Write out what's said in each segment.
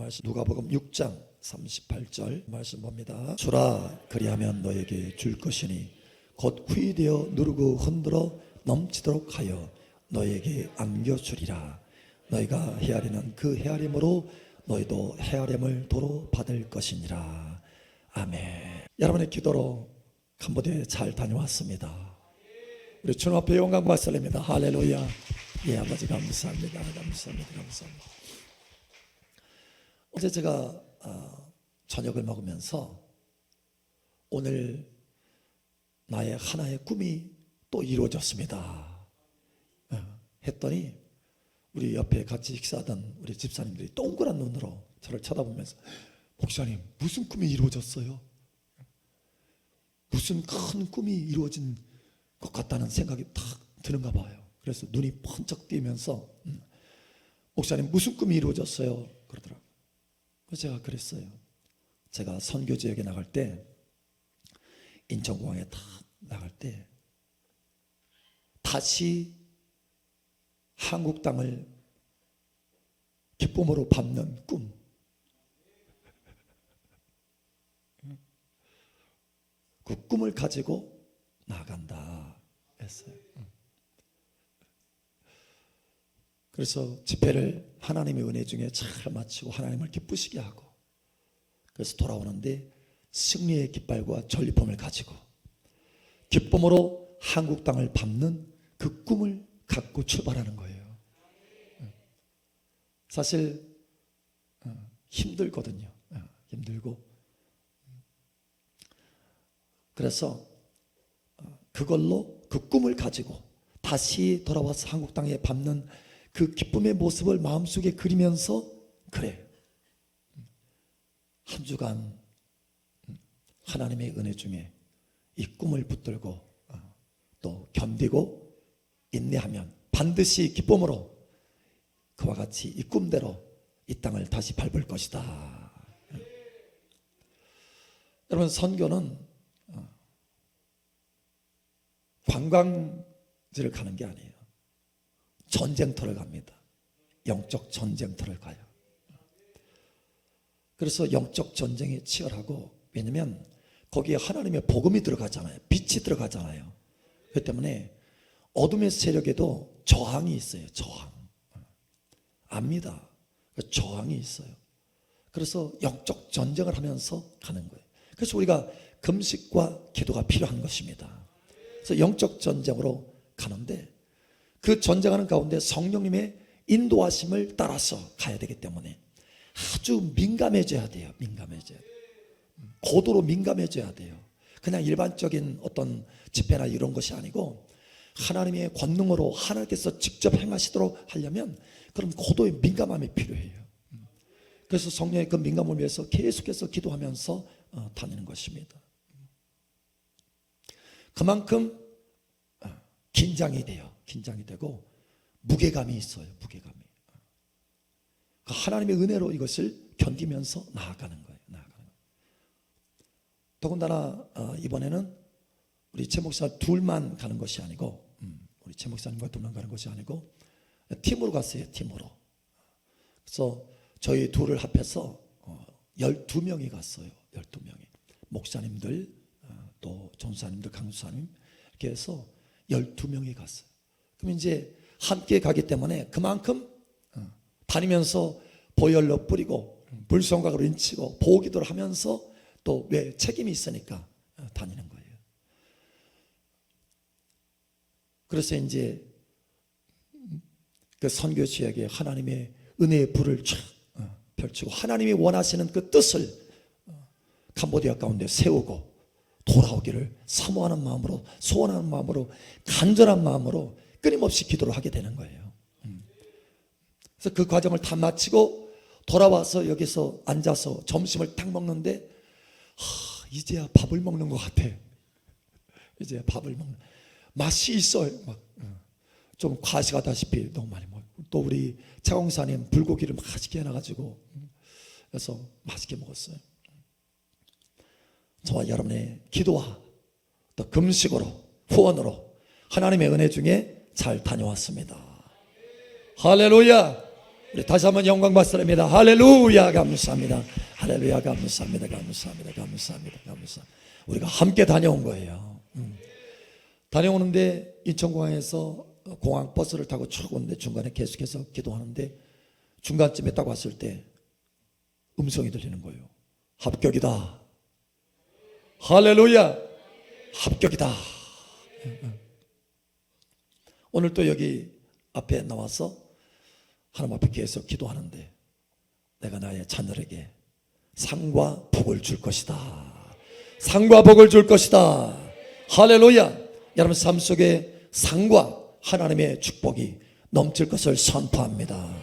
말씀 누가복음 6장 38절 말씀 봅니다. 주라 그리하면 너에게 줄 것이니 곧 후이되어 누르고 흔들어 넘치도록 하여 너에게 안겨주리라. 너희가 헤아리는 그 헤아림으로 너희도 헤아림을 도로 받을 것이니라. 아멘. 여러분의 기도로 캄보디아에 잘 다녀왔습니다. 우리 주님 앞에 영광 받습니다. 할렐루야. 예, 아버지 감사합니다. 감사합니다. 어제 제가 저녁을 먹으면서 오늘 나의 하나의 꿈이 또 이루어졌습니다 했더니 우리 옆에 같이 식사하던 우리 집사님들이 동그란 눈으로 저를 쳐다보면서 목사님 무슨 꿈이 이루어졌어요? 무슨 큰 꿈이 이루어진 것 같다는 생각이 탁 드는가 봐요. 그래서 눈이 번쩍 뜨면서 목사님 무슨 꿈이 이루어졌어요? 그러더라고요. 그래서 제가 그랬어요. 제가 선교 지역에 나갈 때 인천공항에 딱 나갈 때 다시 한국 땅을 기쁨으로 밟는 꿈, 그 꿈을 가지고 나간다 했어요. 그래서 집회를 하나님의 은혜 중에 잘 마치고 하나님을 기쁘시게 하고 그래서 돌아오는데 승리의 깃발과 전리품을 가지고 기쁨으로 한국 땅을 밟는 그 꿈을 갖고 출발하는 거예요. 사실 힘들거든요. 힘들고 그래서 그걸로 그 꿈을 가지고 다시 돌아와서 한국 땅에 밟는 그 기쁨의 모습을 마음속에 그리면서 그래 한 주간 하나님의 은혜 중에 이 꿈을 붙들고 또 견디고 인내하면 반드시 기쁨으로 그와 같이 이 꿈대로 이 땅을 다시 밟을 것이다. 여러분 선교는 관광지를 가는 게 아니에요. 전쟁터를 갑니다. 영적 전쟁터를 가요. 그래서 영적 전쟁이 치열하고 왜냐하면 거기에 하나님의 복음이 들어가잖아요. 빛이 들어가잖아요. 그렇기 때문에 어둠의 세력에도 저항이 있어요. 저항. 압니다. 저항이 있어요. 그래서 영적 전쟁을 하면서 가는 거예요. 그래서 우리가 금식과 기도가 필요한 것입니다. 그래서 영적 전쟁으로 가는데 그 전쟁하는 가운데 성령님의 인도하심을 따라서 가야 되기 때문에 아주 민감해져야 돼요. 민감해져야 돼요. 고도로 민감해져야 돼요. 그냥 일반적인 어떤 집회나 이런 것이 아니고 하나님의 권능으로 하나님께서 직접 행하시도록 하려면 그런 고도의 민감함이 필요해요. 그래서 성령의 그 민감을 위해서 계속해서 기도하면서 다니는 것입니다. 그만큼 긴장이 돼요. 긴장이 되고 무게감이 있어요. 무게감이. 하나님의 은혜로 이것을 견디면서 나아가는 거예요. 더군다나 이번에는 우리 최 목사 둘만 가는 것이 아니고 우리 최 목사님과 둘만 가는 것이 아니고 팀으로 갔어요. 팀으로. 그래서 저희 둘을 합해서 12명이 갔어요. 12명이. 목사님들 또 전사님들 강수사님 이렇게 해서 12명이 갔어요. 그럼 이제 함께 가기 때문에 그만큼 다니면서 보혈로 뿌리고 불성각으로 인치고 보기도를 하면서 또 왜 책임이 있으니까 다니는 거예요. 그래서 이제 그 선교 지역에 하나님의 은혜의 불을 쫙 펼치고 하나님이 원하시는 그 뜻을 캄보디아 가운데 세우고 돌아오기를 사모하는 마음으로 소원하는 마음으로 간절한 마음으로 끊임없이 기도를 하게 되는 거예요. 그래서 그 과정을 다 마치고 돌아와서 여기서 앉아서 점심을 딱 먹는데 이제야 밥을 먹는 것 같아. 이제 밥을 먹는 맛이 있어요. 막 좀 과식하다시피 너무 많이 먹고 또 우리 차공사님 불고기를 맛있게 해놔가지고 그래서 맛있게 먹었어요. 저와 여러분의 기도와 또 금식으로 후원으로 하나님의 은혜 중에 잘 다녀왔습니다. 할렐루야. 우리 다시 한번 영광 받습니다. 할렐루야, 감사합니다. 할렐루야, 감사합니다. 감사합니다. 감사합니다. 감사합니다. 우리가 함께 다녀온 거예요. 다녀오는데 인천공항에서 공항 버스를 타고 쭉 오는데 중간에 계속해서 기도하는데 중간쯤에 딱 왔을 때 음성이 들리는 거예요. 합격이다. 할렐루야, 합격이다. 오늘 또 여기 앞에 나와서 하나님 앞에 계속 기도하는데 내가 나의 자녀에게 상과 복을 줄 것이다. 상과 복을 줄 것이다. 할렐루야. 여러분 삶 속에 상과 하나님의 축복이 넘칠 것을 선포합니다.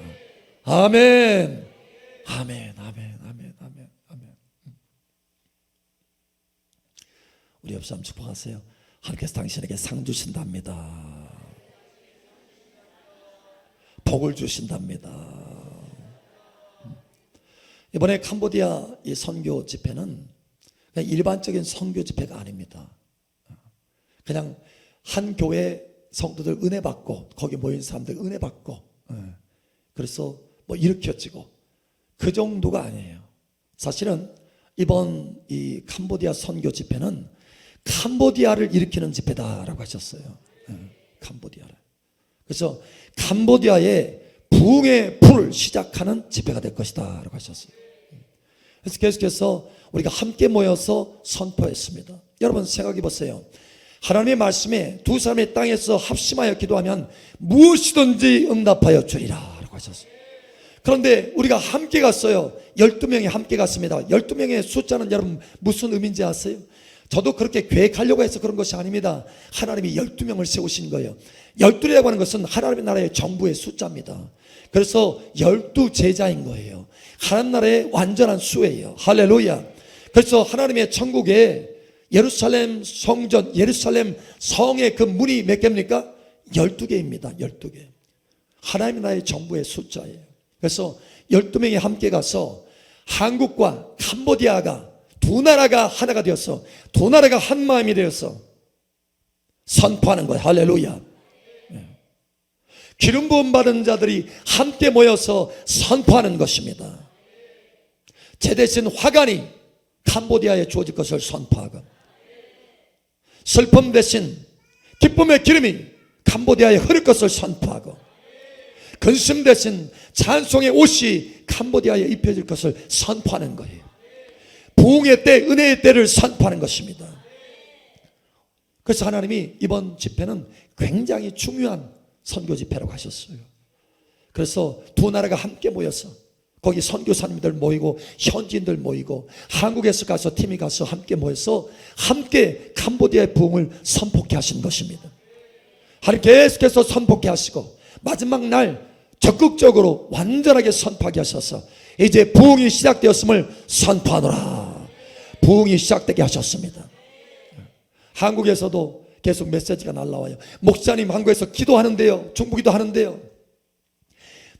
아멘. 아멘. 아멘. 아멘. 아멘. 아멘. 우리 옆 사람 축복하세요. 하나님께서 당신에게 상 주신답니다. 복을 주신답니다. 이번에 캄보디아 이 선교 집회는 그냥 일반적인 선교 집회가 아닙니다. 그냥 한 교회 성도들 은혜 받고 거기 모인 사람들 은혜 받고 그래서 뭐 일으켜지고 그 정도가 아니에요. 사실은 이번 이 캄보디아 선교 집회는 캄보디아를 일으키는 집회다라고 하셨어요. 캄보디아를. 그래서 캄보디아의 부흥의 불을 시작하는 집회가 될 것이다 라고 하셨어요. 그래서 계속해서 우리가 함께 모여서 선포했습니다. 여러분 생각해 보세요. 하나님의 말씀에 두 사람이 땅에서 합심하여 기도하면 무엇이든지 응답하여 주리라 라고 하셨어요. 그런데 우리가 함께 갔어요. 12명이 함께 갔습니다. 12명의 숫자는 여러분 무슨 의미인지 아세요? 저도 그렇게 계획하려고 해서 그런 것이 아닙니다. 하나님이 12명을 세우신 거예요. 12라고 하는 것은 하나님의 나라의 정부의 숫자입니다. 그래서 12제자인 거예요. 하나님 나라의 완전한 수예요. 할렐루야. 그래서 하나님의 천국에 예루살렘 성전, 예루살렘 성의 그 문이 몇 개입니까? 12개입니다. 12개. 하나님의 나라의 정부의 숫자예요. 그래서 12명이 함께 가서 한국과 캄보디아가 두 나라가 하나가 되어서 두 나라가 한 마음이 되어서 선포하는 거예요. 할렐루야. 기름 부음 받은 자들이 함께 모여서 선포하는 것입니다. 제 대신 화관이 캄보디아에 주어질 것을 선포하고 슬픔 대신 기쁨의 기름이 캄보디아에 흐를 것을 선포하고 근심 대신 찬송의 옷이 캄보디아에 입혀질 것을 선포하는 거예요. 부흥의 때, 은혜의 때를 선포하는 것입니다. 그래서 하나님이 이번 집회는 굉장히 중요한 선교 집회라고 하셨어요. 그래서 두 나라가 함께 모여서 거기 선교사님들 모이고 현지인들 모이고 한국에서 가서 팀이 가서 함께 모여서 함께 캄보디아의 부흥을 선포케 하신 것입니다. 하나님 계속해서 선포케 하시고 마지막 날 적극적으로 완전하게 선포하게 하셔서 이제 부흥이 시작되었음을 선포하노라. 부흥이 시작되게 하셨습니다. 한국에서도 계속 메시지가 날라와요. 목사님 한국에서 기도하는데요, 중보기도 하는데요,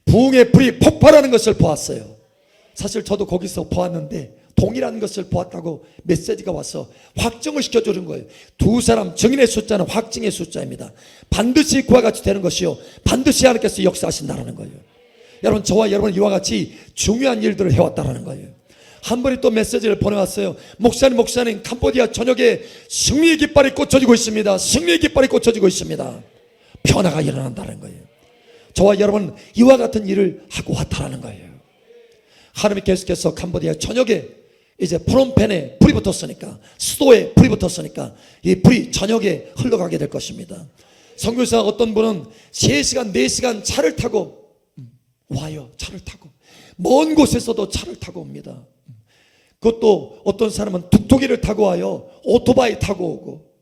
부흥의 불이 폭발하는 것을 보았어요. 사실 저도 거기서 보았는데 동일한 것을 보았다고 메시지가 와서 확정을 시켜주는 거예요. 두 사람 증인의 숫자는 확증의 숫자입니다. 반드시 그와 같이 되는 것이요 반드시 하나님께서 역사하신다는 거예요. 여러분 저와 여러분 이와 같이 중요한 일들을 해왔다는 거예요. 한 번이 또 메시지를 보내왔어요. 목사님 캄보디아 전역에 승리의 깃발이 꽂혀지고 있습니다. 승리의 깃발이 꽂혀지고 있습니다. 변화가 일어난다는 거예요. 저와 여러분 이와 같은 일을 하고 왔다는 거예요. 하나님이 계속해서 캄보디아 전역에 이제 프놈펜에 불이 붙었으니까, 수도에 불이 붙었으니까 이 불이 전역에 흘러가게 될 것입니다. 선교사 어떤 분은 3시간 4시간 차를 타고 와요. 차를 타고 먼 곳에서도 차를 타고 옵니다. 그것도 어떤 사람은 툭툭이를 타고 와요. 오토바이 타고 오고.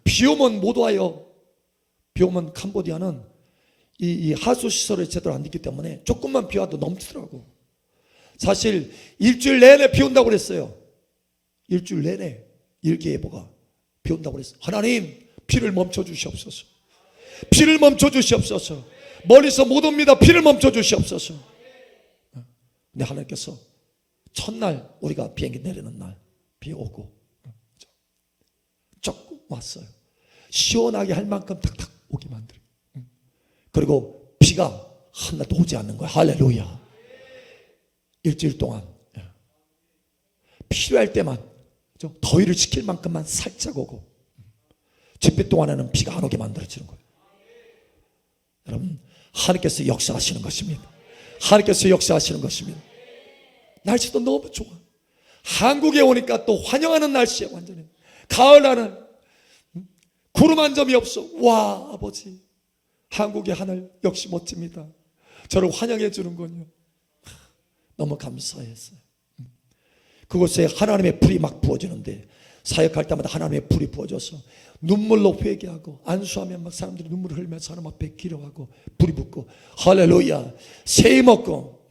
비 오면 못 와요. 비 오면 캄보디아는 이 하수시설을 제대로 안 됐기 때문에 조금만 비 와도 넘치더라고. 사실 일주일 내내 비 온다고 그랬어요. 일주일 내내 일기예보가 비 온다고 그랬어요. 하나님 비를 멈춰 주시옵소서. 비를 멈춰 주시옵소서. 멀리서 못 옵니다. 비를 멈춰 주시옵소서. 근데 하나님께서 첫날 우리가 비행기 내리는 날 비 오고 조금 왔어요. 시원하게 할 만큼 탁탁 오게 만들어요. 그리고 비가 한나도 오지 않는 거야. 할렐루야. 일주일 동안 필요할 때만 더위를 식힐 만큼만 살짝 오고 집회 동안에는 비가 안 오게 만들어지는 거예요. 여러분, 하나님께서 역사하시는 것입니다. 하나님께서 역사하시는 것입니다. 날씨도 너무 좋아. 한국에 오니까 또 환영하는 날씨야. 완전히 가을나는 구름 한 점이 없어. 와, 아버지, 한국의 하늘 역시 멋집니다. 저를 환영해 주는군요. 너무 감사했어요. 그곳에 하나님의 불이 막 부어지는데, 사역할 때마다 하나님의 불이 부어져서 눈물로 회개하고 안수하면 막 사람들이 눈물을 흘리면서 하나님 앞에 기도하고 불이 붙고, 할렐루야, 새해 먹고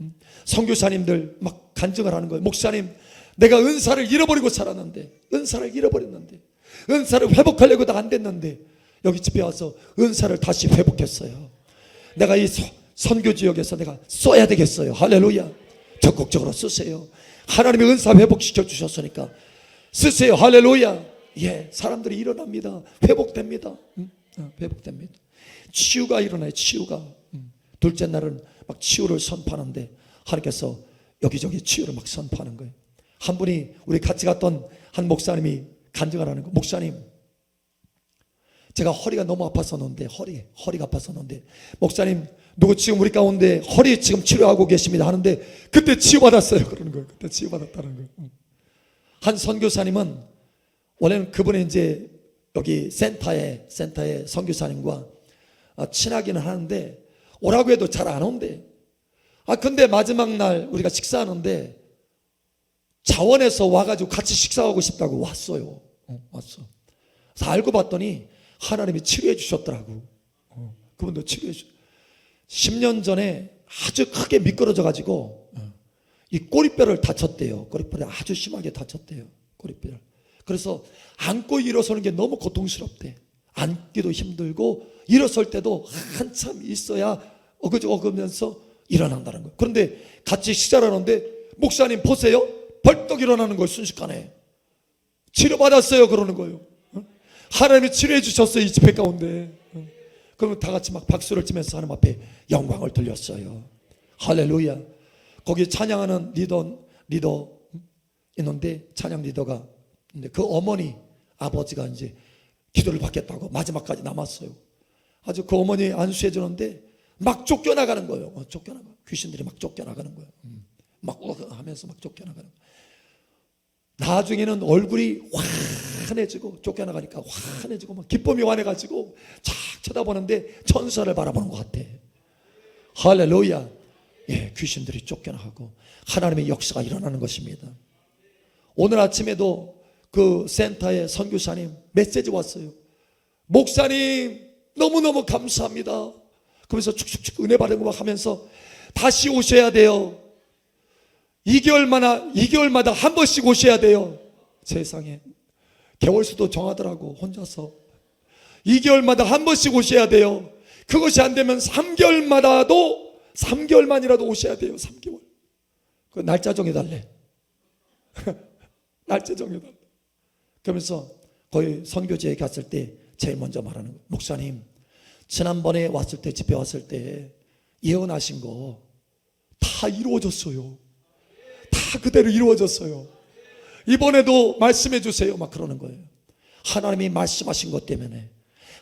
선교사님들 막 간증을 하는 거예요. 목사님, 내가 은사를 잃어버리고 살았는데, 은사를 잃어버렸는데, 은사를 회복하려고 다 안 됐는데 여기 집에 와서 은사를 다시 회복했어요. 내가 이 선교 지역에서 내가 써야 되겠어요. 할렐루야. 적극적으로 쓰세요. 하나님의 은사 회복시켜 주셨으니까 쓰세요. 할렐루야. 예, 사람들이 일어납니다. 회복됩니다. 회복됩니다. 치유가 일어나요. 치유가. 둘째 날은 막 치유를 선포하는데 하나님께서 여기저기 치유를 막 선포하는 거예요. 한 분이, 우리 같이 갔던 한 목사님이 간증을 하는 거예요. 목사님, 제가 허리가 너무 아팠었는데, 허리가 아팠었는데, 목사님, 누구 지금 우리 가운데 허리 지금 치료하고 계십니다 하는데, 그때 치유받았어요. 그러는 거예요. 그때 치유받았다는 거예요. 한 선교사님은, 원래는 그분이 이제 여기 센터에 선교사님과 친하기는 하는데, 오라고 해도 잘 안 온대. 근데 마지막 날 우리가 식사하는데, 자원에서 와가지고 같이 식사하고 싶다고 왔어요. 왔어. 그래서 알고 봤더니 하나님이 치료해 주셨더라고. 그분도 치료해 주셨어요. 10년 전에 아주 크게 미끄러져 가지고 이 꼬리뼈를 다쳤대요. 꼬리뼈를 아주 심하게 다쳤대요. 꼬리뼈를. 그래서 앉고 일어서는 게 너무 고통스럽대. 앉기도 힘들고 일어설 때도 한참 있어야 어그면서 일어난다는 거예요. 그런데 같이 식사를 하는데, 목사님 보세요, 벌떡 일어나는 거예요. 순식간에 치료받았어요. 그러는 거예요. 하나님이 치료해 주셨어요. 이 집회 가운데. 그러면 다 같이 막 박수를 치면서 하나님 앞에 영광을 돌렸어요. 할렐루야. 거기 찬양하는 리더 있는데, 찬양 리더가, 근데 그 어머니 아버지가 이제 기도를 받겠다고 마지막까지 남았어요. 아주 그 어머니 안수해 주는데 막 쫓겨나가는 거예요. 귀신들이 막 쫓겨나가는 거예요. 막 하면서 막 쫓겨나가는 거예요. 나중에는 얼굴이 환해지고, 쫓겨나가니까 환해지고 막 기쁨이 환해가지고 착 쳐다보는데 천사를 바라보는 것 같아. 할렐루야. 예, 귀신들이 쫓겨나가고 하나님의 역사가 일어나는 것입니다. 오늘 아침에도 그 센터의 선교사님 메시지 왔어요. 목사님, 너무너무 감사합니다. 그러면서 축축축 은혜 받은 거 막 하면서, 다시 오셔야 돼요. 2개월마다 한 번씩 오셔야 돼요. 세상에, 개월수도 정하더라고. 혼자서 2개월마다 한 번씩 오셔야 돼요. 그것이 안 되면 3개월만이라도 오셔야 돼요. 3개월. 그 날짜 정해달래. 날짜 정해달래. 그러면서 거기 선교지에 갔을 때 제일 먼저 말하는 거예요. 목사님, 지난번에 왔을 때, 집회 왔을 때 예언하신 거 다 이루어졌어요. 다 그대로 이루어졌어요. 이번에도 말씀해 주세요. 막 그러는 거예요. 하나님이 말씀하신 것 때문에,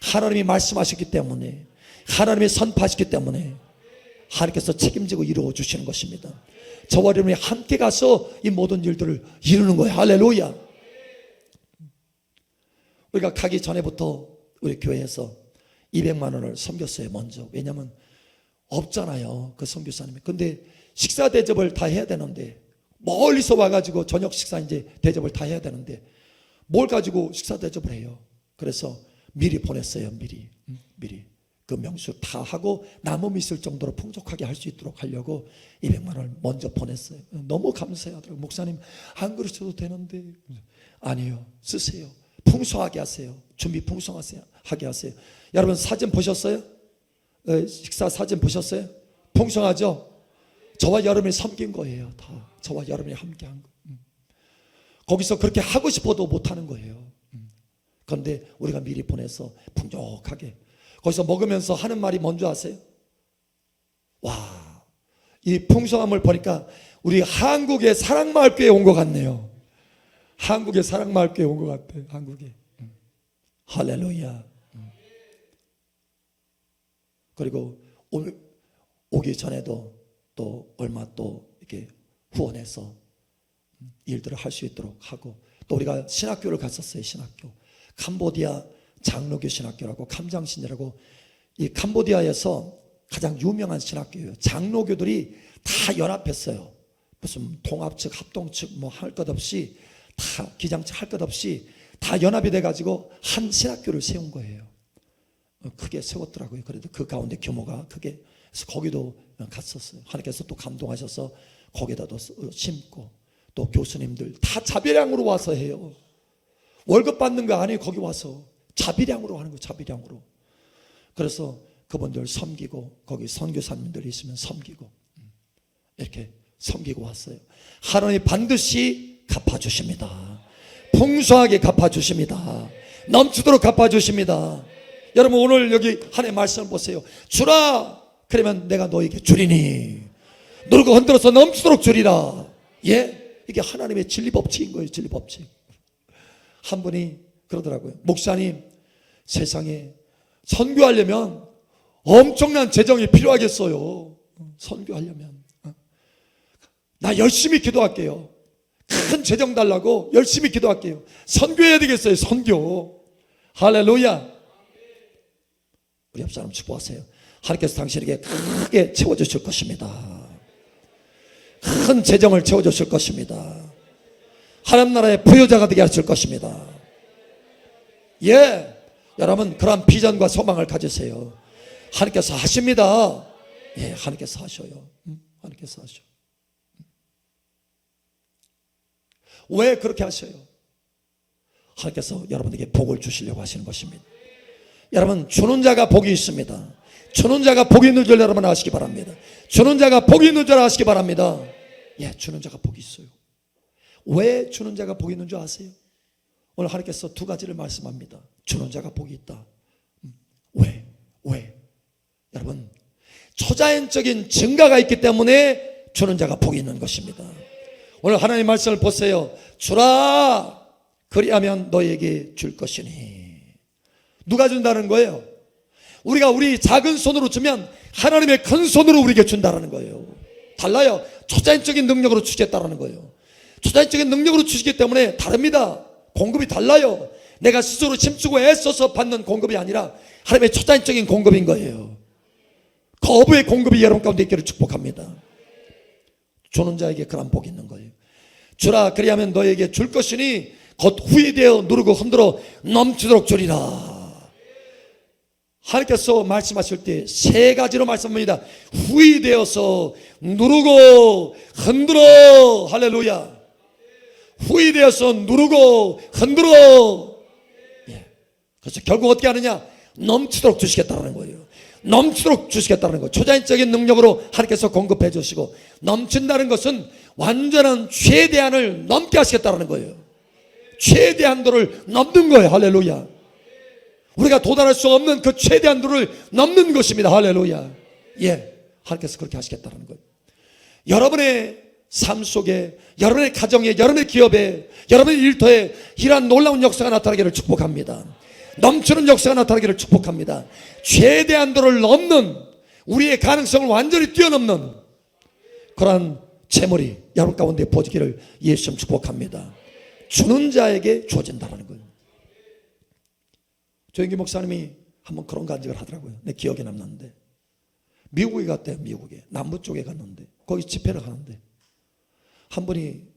하나님이 말씀하셨기 때문에, 하나님이 선포하셨기 때문에 하나님께서 책임지고 이루어 주시는 것입니다. 저와 여러분이 함께 가서 이 모든 일들을 이루는 거예요. 할렐루야. 우리가 가기 전에부터 우리 교회에서 200만 원을 섬겼어요. 먼저. 왜냐하면 없잖아요, 그 선교사님이. 근데 식사 대접을 다 해야 되는데, 멀리서 와가지고 저녁 식사 이제 대접을 다 해야 되는데 뭘 가지고 식사 대접을 해요. 그래서 미리 보냈어요. 미리 그 명수 다 하고 남음이 있을 정도로 풍족하게 할 수 있도록 하려고 200만 원을 먼저 보냈어요. 너무 감사하더라고요. 목사님, 안 그러셔도 되는데. 아니요, 쓰세요. 풍성하게 하세요. 준비 풍성하게 하세요. 여러분 사진 보셨어요? 식사 사진 보셨어요? 풍성하죠? 저와 여러분이 섬긴 거예요. 다 저와 여러분이 함께 한 거. 거기서 그렇게 하고 싶어도 못하는 거예요. 그런데 우리가 미리 보내서 풍족하게, 거기서 먹으면서 하는 말이 뭔지 아세요? 와, 이 풍성함을 보니까 우리 한국의 사랑마을교회에 온 것 같네요. 한국의 사랑마을교회에 온 것 같아요. 한국에. 할렐루야. 그리고 오기 전에도 또 얼마 또 이렇게 후원해서 일들을 할 수 있도록 하고, 또 우리가 신학교를 갔었어요. 신학교. 캄보디아 장로교 신학교라고, 감장신이라고, 이 캄보디아에서 가장 유명한 신학교예요. 장로교들이 다 연합했어요. 무슨 통합 측, 합동 측 뭐 할 것 없이 다, 기장 측 할 것 없이 다 연합이 돼가지고 한 신학교를 세운 거예요. 크게 세웠더라고요. 그래도 그 가운데 규모가 크게, 그래서 거기도 갔었어요. 하나님께서 또 감동하셔서 거기다도 심고, 또 교수님들 다 자비량으로 와서 해요. 월급 받는 거 아니에요. 거기 와서 자비량으로 하는 거예요. 자비량으로. 그래서 그분들 섬기고, 거기 선교사님들 있으면 섬기고, 이렇게 섬기고 왔어요. 하나님 반드시 갚아주십니다. 풍성하게 갚아주십니다. 넘치도록 갚아주십니다. 여러분, 오늘 여기 하나님의 말씀을 보세요. 주라, 그러면 내가 너에게 주리니, 누르고 흔들어서 넘치도록 주리라. 예? 이게 하나님의 진리법칙인 거예요. 진리법칙. 한 분이 그러더라고요. 목사님, 세상에 선교하려면 엄청난 재정이 필요하겠어요. 선교하려면. 나 열심히 기도할게요. 큰 재정 달라고 열심히 기도할게요. 선교해야 되겠어요. 선교. 할렐루야. 우리 옆 사람 축복하세요. 하나님께서 당신에게 크게 채워주실 것입니다. 큰 재정을 채워주실 것입니다. 하나님 나라의 부여자가 되게 하실 것입니다. 예, 여러분 그런 비전과 소망을 가지세요. 하나님께서 하십니다. 예, 하나님께서 하셔요. 하나님께서 하셔. 왜 그렇게 하셔요? 하나님께서 여러분에게 복을 주시려고 하시는 것입니다. 여러분, 주는 자가 복이 있습니다. 주는 자가 복이 있는 줄 여러분 아시기 바랍니다. 주는 자가 복이 있는 줄 아시기 바랍니다. 예, 주는 자가 복이 있어요. 왜 주는 자가 복이 있는 줄 아세요? 오늘 하나님께서 두 가지를 말씀합니다. 주는 자가 복이 있다. 왜? 여러분, 초자연적인 증가가 있기 때문에 주는 자가 복이 있는 것입니다. 오늘 하나님의 말씀을 보세요. 주라, 그리하면 너에게 줄 것이니. 누가 준다는 거예요? 우리가 우리 작은 손으로 주면 하나님의 큰 손으로 우리에게 준다는 거예요. 달라요. 초자연적인 능력으로 주겠다는 거예요. 초자연적인 능력으로 주시기 때문에 다릅니다. 공급이 달라요. 내가 스스로 힘쓰고 애써서 받는 공급이 아니라 하나님의 초자연적인 공급인 거예요. 거부의 공급이 여러분 가운데 있기를 축복합니다. 주는 자에게 그런 복이 있는 거예요. 주라, 그리하면 너에게 줄 것이니 곧 후이되어 누르고 흔들어 넘치도록 주리라. 하나님께서 말씀하실 때 세 가지로 말씀합니다. 후이되어서 누르고 흔들어. 할렐루야. 후이되어서 누르고 흔들어. 예. 그래서 결국 어떻게 하느냐? 넘치도록 주시겠다는 거예요. 넘치도록 주시겠다는 거예요. 초자연적인 능력으로 하나님께서 공급해 주시고, 넘친다는 것은 완전한 최대한을 넘게 하시겠다는 거예요. 최대한도를 넘는 거예요. 할렐루야. 우리가 도달할 수 없는 그 최대한도를 넘는 것입니다. 할렐루야. 예, 하나님께서 그렇게 하시겠다는 거예요. 여러분의 삶 속에, 여러분의 가정에, 여러분의 기업에, 여러분의 일터에 이러한 놀라운 역사가 나타나기를 축복합니다. 넘치는 역사가 나타나기를 축복합니다. 최대한도를 넘는, 우리의 가능성을 완전히 뛰어넘는 그러한 재물이 여러분 가운데 부어지기를 예수님 축복합니다. 주는 자에게 주어진다는 거예요. 조영기 목사님이 한번 그런 간증을 하더라고요. 내 기억에 남는데, 미국에 갔대요. 미국에 남부 쪽에 갔는데 거기 집회를 하는데 한 분이,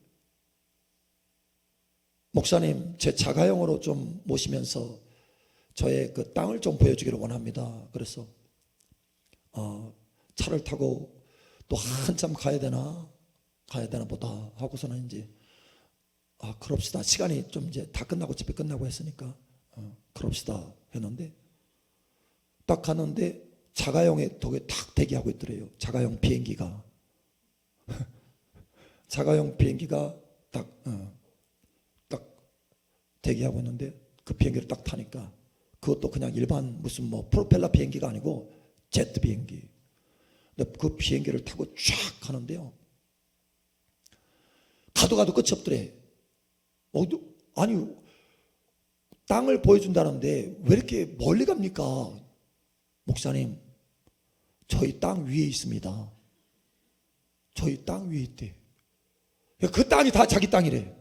목사님 제 자가용으로 좀 모시면서 저의 그 땅을 좀 보여주기를 원합니다. 그래서 차를 타고 또 한참 가야 되나 보다 하고서는 이제 그럽시다. 시간이 좀 이제 다 끝나고 집회 끝나고 했으니까 그럽시다 했는데, 딱 갔는데 자가용에 덕에 딱 대기하고 있더래요. 자가용 비행기가 자가용 비행기가 딱 대기하고 있는데, 그 비행기를 딱 타니까 그것도 그냥 일반 무슨 뭐 프로펠러 비행기가 아니고 제트 비행기. 근데 그 비행기를 타고 쫙 가는데요, 가도 끝이 없더래. 아니, 땅을 보여준다는데 왜 이렇게 멀리 갑니까? 목사님, 저희 땅 위에 있습니다. 저희 땅 위에 있대. 그 땅이 다 자기 땅이래.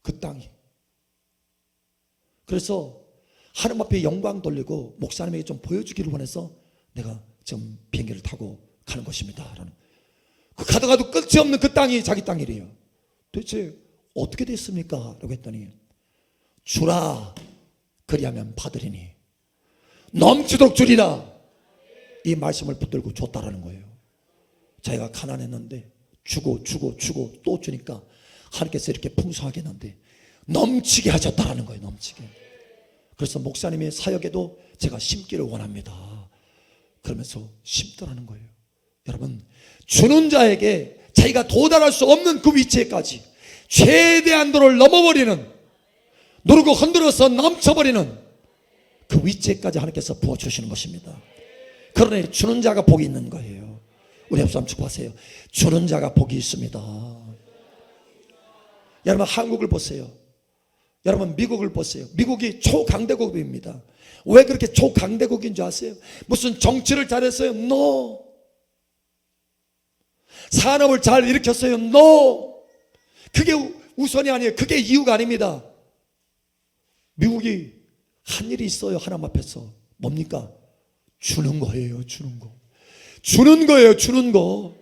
그 땅이. 그래서 하나님 앞에 영광 돌리고 목사님에게 좀 보여주기를 원해서 내가 지금 비행기를 타고 가는 것입니다. 라는. 그 가도 끝이 없는 그 땅이 자기 땅이래요. 도대체 어떻게 됐습니까? 라고 했더니, 주라 그리하면 받으리니 넘치도록 주리라, 이 말씀을 붙들고 줬다라는 거예요. 자기가 가난했는데 주고 또 주니까 하나님께서 이렇게 풍성하게 했는데 넘치게 하셨다라는 거예요. 넘치게. 그래서 목사님의 사역에도 제가 심기를 원합니다. 그러면서 심더라는 거예요. 여러분, 주는 자에게 자기가 도달할 수 없는 그 위치에까지 최대한도를 넘어버리는, 누르고 흔들어서 넘쳐버리는 그 위치에까지 하나님께서 부어주시는 것입니다. 그러니 주는 자가 복이 있는 거예요. 우리 앞서 한번 축복하세요. 주는 자가 복이 있습니다. 여러분, 한국을 보세요. 여러분, 미국을 보세요. 미국이 초강대국입니다. 왜 그렇게 초강대국인 줄 아세요? 무슨 정치를 잘했어요? No. 산업을 잘 일으켰어요? No. 그게 우선이 아니에요. 그게 이유가 아닙니다. 미국이 한 일이 있어요. 하나님 앞에서. 뭡니까? 주는 거예요. 주는 거. 주는 거예요. 주는 거.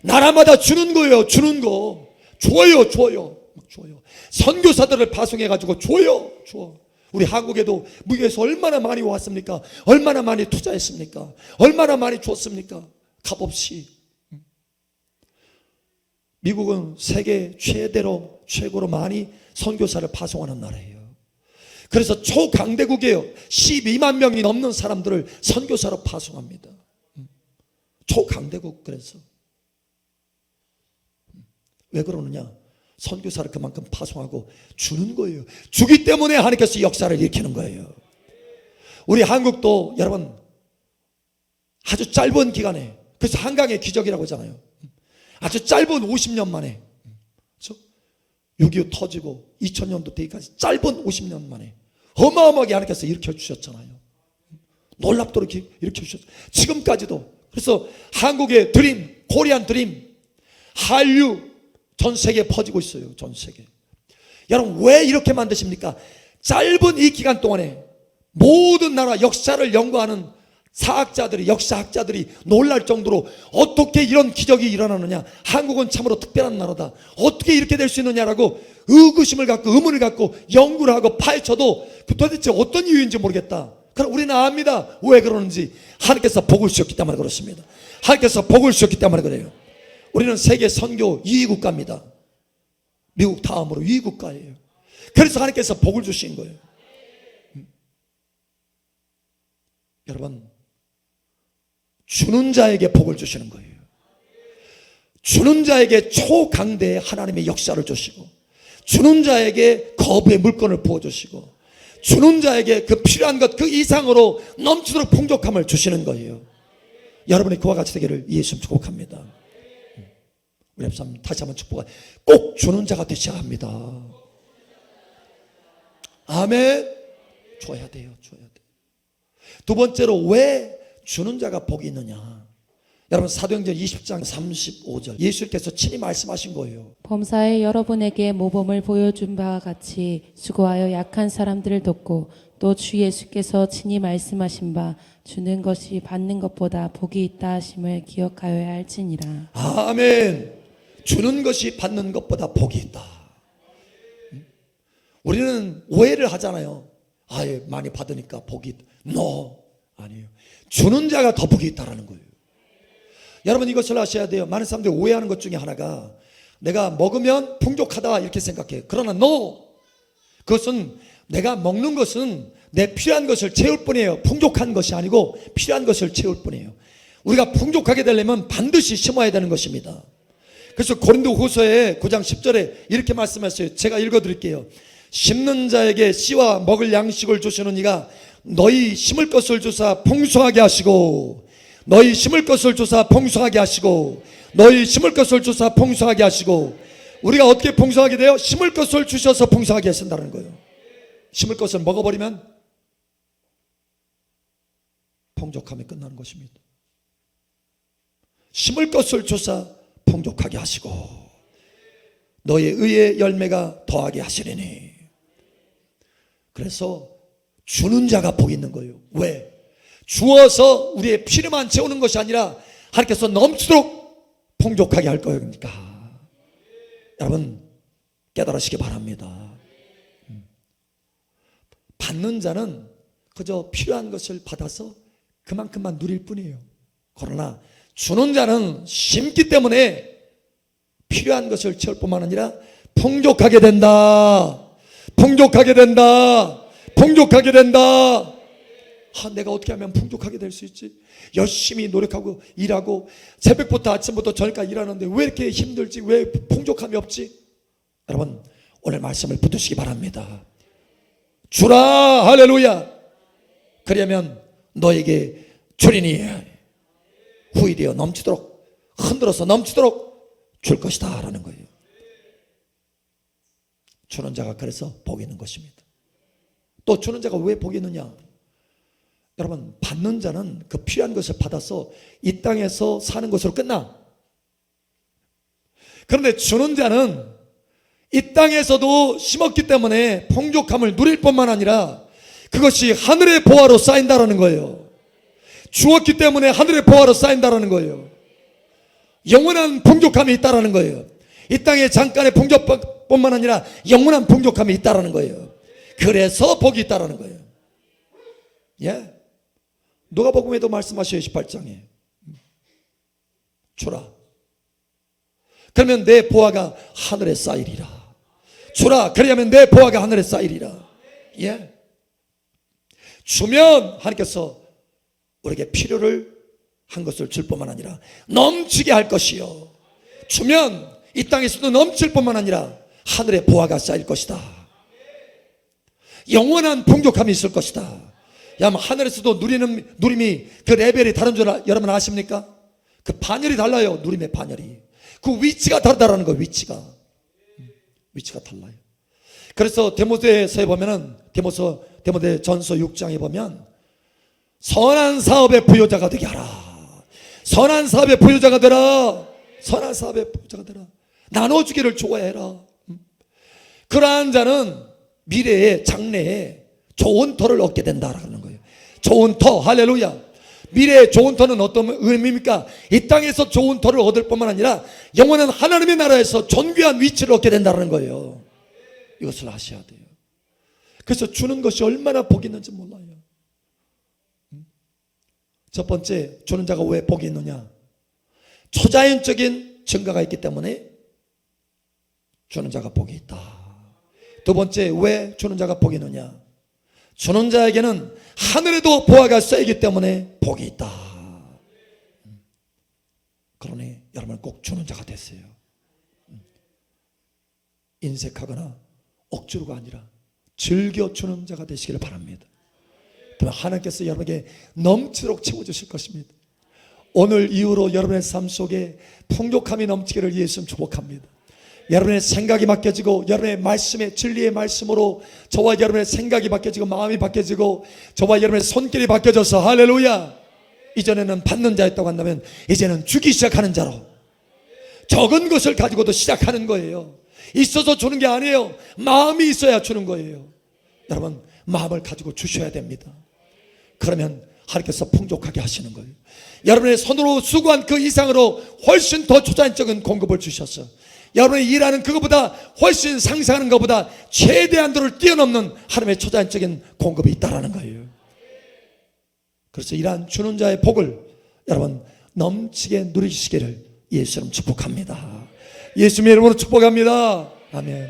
나라마다 주는 거예요. 주는 거. 줘요. 선교사들을 파송해가지고 줘요. 줘. 우리 한국에도 미국에서 얼마나 많이 왔습니까? 얼마나 많이 투자했습니까? 얼마나 많이 줬습니까? 값없이. 미국은 세계 최고로 많이 선교사를 파송하는 나라예요. 그래서 초강대국이에요. 12만 명이 넘는 사람들을 선교사로 파송합니다. 초강대국. 그래서 왜 그러느냐? 선교사를 그만큼 파송하고 주는 거예요. 주기 때문에 하나님께서 역사를 일으키는 거예요. 우리 한국도 여러분 아주 짧은 기간에, 그래서 한강의 기적이라고 하잖아요. 아주 짧은 50년 만에, 그렇죠? 6.25 터지고 2000년도 되기까지 짧은 50년 만에 어마어마하게 하나님께서 일으켜 주셨잖아요. 놀랍도록 일으켜 주셨어요. 지금까지도. 그래서 한국의 드림, 코리안 드림, 한류 전 세계에 퍼지고 있어요. 전 세계. 여러분, 왜 이렇게 만드십니까? 짧은 이 기간 동안에 모든 나라 역사를 연구하는 사학자들이, 역사학자들이 놀랄 정도로 어떻게 이런 기적이 일어나느냐, 한국은 참으로 특별한 나라다, 어떻게 이렇게 될 수 있느냐라고 의구심을 갖고 의문을 갖고 연구를 하고 파헤쳐도 그 도대체 어떤 이유인지 모르겠다. 그럼 우리는 압니다. 왜 그러는지. 하나님께서 복을 주셨기 때문에 그렇습니다. 하나님께서 복을 주셨기 때문에 그래요. 우리는 세계 선교 2위 국가입니다. 미국 다음으로 2위 국가예요. 그래서 하나님께서 복을 주신 거예요. 여러분, 주는 자에게 복을 주시는 거예요. 주는 자에게 초강대의 하나님의 역사를 주시고, 주는 자에게 거부의 물건을 부어주시고, 주는 자에게 그 필요한 것 그 이상으로 넘치도록 풍족함을 주시는 거예요. 여러분이 그와 같이 되기를 예수 축복합니다. 우리 다시 한번 축복하. 꼭 주는 자가 되셔야 합니다. 아멘. 줘야 돼요. 두 번째로 왜 주는 자가 복이 있느냐? 여러분, 사도행전 20장 35절 예수께서 친히 말씀하신 거예요. 범사에 여러분에게 모범을 보여준 바와 같이 수고하여 약한 사람들을 돕고 또 주 예수께서 친히 말씀하신 바 주는 것이 받는 것보다 복이 있다 하심을 기억하여야 할지니라. 아멘. 주는 것이 받는 것보다 복이 있다. 우리는 오해를 하잖아요. 아예 많이 받으니까 복이 있다. No, 아니에요. 주는 자가 더 복이 있다라는 거예요. 여러분, 이것을 아셔야 돼요. 많은 사람들이 오해하는 것 중에 하나가 내가 먹으면 풍족하다 이렇게 생각해요. 그러나 no, 그것은 내가 먹는 것은 내 필요한 것을 채울 뿐이에요. 풍족한 것이 아니고 필요한 것을 채울 뿐이에요. 우리가 풍족하게 되려면 반드시 심어야 되는 것입니다. 그래서 고린도후서에 9장 10절에 이렇게 말씀했어요. 제가 읽어드릴게요. 심는 자에게 씨와 먹을 양식을 주시는 이가 너희 심을 것을 주사 풍성하게 하시고 너희 심을 것을 주사 풍성하게 하시고, 너희 심을 것을 주사 풍성하게 하시고. 우리가 어떻게 풍성하게 돼요? 심을 것을 주셔서 풍성하게 하신다는 거예요. 심을 것을 먹어버리면 풍족함이 끝나는 것입니다. 심을 것을 주사 풍족하게 하시고 너의 의의 열매가 더하게 하시리니. 그래서 주는 자가 복이 있는 거예요. 왜? 주어서 우리의 필요만 채우는 것이 아니라 하나님께서 넘치도록 풍족하게 할 거니까. 여러분 깨달으시기 바랍니다. 받는 자는 그저 필요한 것을 받아서 그만큼만 누릴 뿐이에요. 그러나 주는 자는 심기 때문에 필요한 것을 채울 뿐만 아니라 풍족하게 된다. 풍족하게 된다. 풍족하게 된다. 내가 어떻게 하면 풍족하게 될 수 있지? 열심히 노력하고 일하고 새벽부터 아침부터 저녁까지 일하는데 왜 이렇게 힘들지? 왜 풍족함이 없지? 여러분 오늘 말씀을 붙드시기 바랍니다. 주라. 할렐루야. 그러면 너에게 주리니 후일이여 넘치도록, 흔들어서 넘치도록 줄 것이다 라는 거예요. 주는 자가 그래서 복이 있는 것입니다. 또 주는 자가 왜 복이 있느냐? 여러분 받는 자는 그 필요한 것을 받아서 이 땅에서 사는 것으로 끝나. 그런데 주는 자는 이 땅에서도 심었기 때문에 풍족함을 누릴 뿐만 아니라 그것이 하늘의 보화로 쌓인다라는 거예요. 주었기 때문에 하늘의 보화로 쌓인다라는 거예요. 영원한 풍족함이 있다라는 거예요. 이 땅에 잠깐의 풍족뿐만 아니라 영원한 풍족함이 있다라는 거예요. 그래서 복이 있다라는 거예요. 예? 누가복음에도 말씀하셔요. 18장에 주라. 그러면 내 보화가 하늘에 쌓이리라. 주라. 그러면 내 보화가 하늘에 쌓이리라. 예? 주면 하나님께서 우리에게 필요를 한 것을 줄 뿐만 아니라 넘치게 할 것이요. 주면 이 땅에서도 넘칠 뿐만 아니라 하늘의 보화가 쌓일 것이다. 영원한 풍족함이 있을 것이다. 여러분 하늘에서도 누리는 누림이 그 레벨이 다른 줄 여러분 아십니까? 그 반열이 달라요. 누림의 반열이. 그 위치가 다르다라는 거예요. 위치가 달라요. 그래서 디모데서에 보면은 디모데 전서 6장에 보면 선한 사업의 부요자가 되게 하라. 선한 사업의 부요자가 되라. 선한 사업의 부요자가 되라. 나눠주기를 좋아해라. 그러한 자는 미래의 장래에 좋은 터를 얻게 된다라는 거예요. 좋은 터. 할렐루야. 미래의 좋은 터는 어떤 의미입니까? 이 땅에서 좋은 터를 얻을 뿐만 아니라 영원한 하나님의 나라에서 존귀한 위치를 얻게 된다는 거예요. 이것을 아셔야 돼요. 그래서 주는 것이 얼마나 복이 있는지 몰라요. 첫 번째, 주는 자가 왜 복이 있느냐? 초자연적인 증거가 있기 때문에 주는 자가 복이 있다. 두 번째, 왜 주는 자가 복이 있느냐? 주는 자에게는 하늘에도 보화가 쌓이기 때문에 복이 있다. 그러니 여러분 꼭 주는 자가 되세요. 인색하거나 억지로가 아니라 즐겨 주는 자가 되시기를 바랍니다. 그러면 하나님께서 여러분에게 넘치도록 채워주실 것입니다. 오늘 이후로 여러분의 삶 속에 풍족함이 넘치기를 예수님 축복합니다. 여러분의 생각이 바뀌어지고 여러분의 말씀의 진리의 말씀으로 저와 여러분의 생각이 바뀌어지고 마음이 바뀌어지고 저와 여러분의 손길이 바뀌어져서 할렐루야. 이전에는 받는 자였다고 한다면 이제는 주기 시작하는 자로 적은 것을 가지고도 시작하는 거예요. 있어서 주는 게 아니에요. 마음이 있어야 주는 거예요. 여러분 마음을 가지고 주셔야 됩니다. 그러면 하나님께서 풍족하게 하시는 거예요. 여러분의 손으로 수고한 그 이상으로 훨씬 더 초자연적인 공급을 주셨어요. 여러분이 일하는 그것보다 훨씬 상상하는 것보다 최대한도를 뛰어넘는 하나님의 초자연적인 공급이 있다라는 거예요. 그래서 이러한 주는 자의 복을 여러분 넘치게 누리시기를 예수님 축복합니다. 예수님의 이름으로 축복합니다. 아멘.